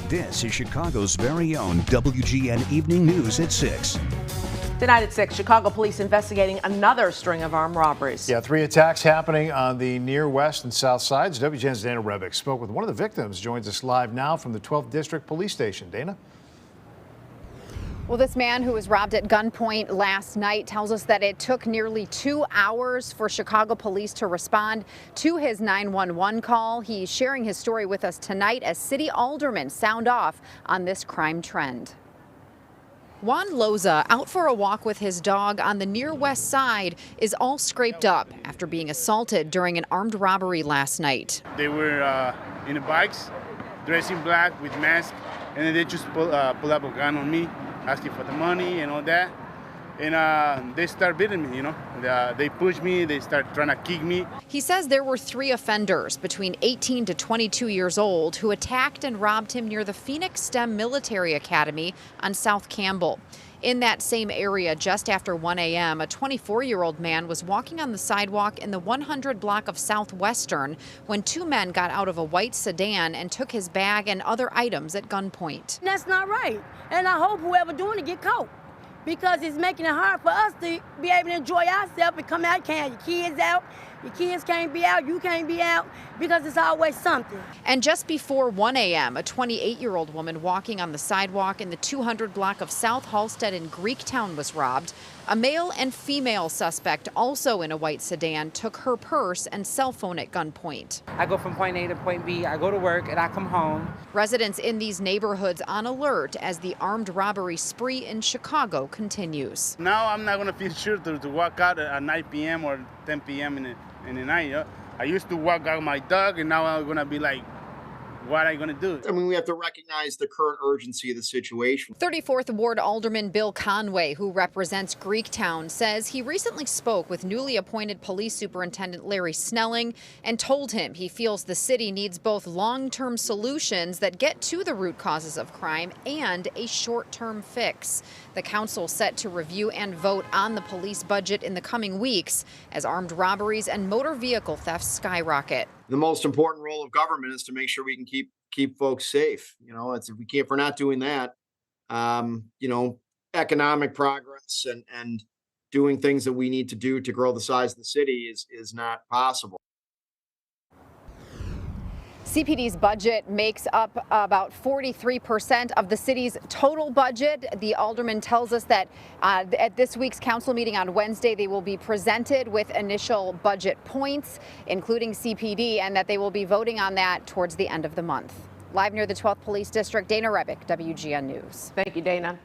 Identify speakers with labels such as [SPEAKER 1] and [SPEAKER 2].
[SPEAKER 1] This is Chicago's very own WGN Evening News at 6.
[SPEAKER 2] Tonight at 6, Chicago police investigating another string of armed robberies.
[SPEAKER 3] Yeah, 3 attacks happening on the near west and south sides. WGN's Dana Rebick spoke with one of the victims. Joins us live now from the 12th District Police Station. Dana?
[SPEAKER 4] Well, this man who was robbed at gunpoint last night tells us that it took nearly 2 hours for Chicago police to respond to his 911 call. He's sharing his story with us tonight as city aldermen sound off on this crime trend. Juan Loza, out for a walk with his dog on the near west side, is all scraped up after being assaulted during an armed robbery last night.
[SPEAKER 5] They were in the bikes, dressed in black with masks, and then they just pull up a gun on me, asking for the money and all that. And they start beating me, They push me, they start trying to kick me.
[SPEAKER 4] He says there were 3 offenders between 18 to 22 years old who attacked and robbed him near the Phoenix STEM Military Academy on South Campbell. In that same area, just after 1 a.m., a 24-year-old man was walking on the sidewalk in the 100 block of Southwestern when 2 men got out of a white sedan and took his bag and other items at gunpoint.
[SPEAKER 6] That's not right. And I hope whoever doing it get caught, because it's making it hard for us to be able to enjoy ourselves and come out. Your kids out, your kids can't be out, you can't be out, because it's always something.
[SPEAKER 4] And just before 1 a.m., a 28-year-old woman walking on the sidewalk in the 200 block of South Halsted in Greektown was robbed. A male and female suspect, also in a white sedan, took her purse and cell phone at gunpoint.
[SPEAKER 7] I go from point A to point B, I go to work, and I come home.
[SPEAKER 4] Residents in these neighborhoods on alert as the armed robbery spree in Chicago continues.
[SPEAKER 5] Now I'm not going to feel sure to walk out at 9 p.m. or 10 p.m. in the night. I used to walk out my dog, and now I'm going to be like, what are you going to do?
[SPEAKER 8] I mean, we have to recognize the current urgency of the situation.
[SPEAKER 4] 34th Ward Alderman Bill Conway, who represents Greektown, says he recently spoke with newly appointed Police Superintendent Larry Snelling and told him he feels the city needs both long-term solutions that get to the root causes of crime and a short-term fix. The council set to review and vote on the police budget in the coming weeks as armed robberies and motor vehicle thefts skyrocket.
[SPEAKER 8] The most important role of government is to make sure we can keep folks safe. If we're not doing that, economic progress and doing things that we need to do to grow the size of the city is not possible.
[SPEAKER 4] CPD's budget makes up about 43% of the city's total budget. The alderman tells us that at this week's council meeting on Wednesday, they will be presented with initial budget points, including CPD, and that they will be voting on that towards the end of the month. Live near the 12th Police District, Dana Rebick, WGN News.
[SPEAKER 2] Thank you, Dana.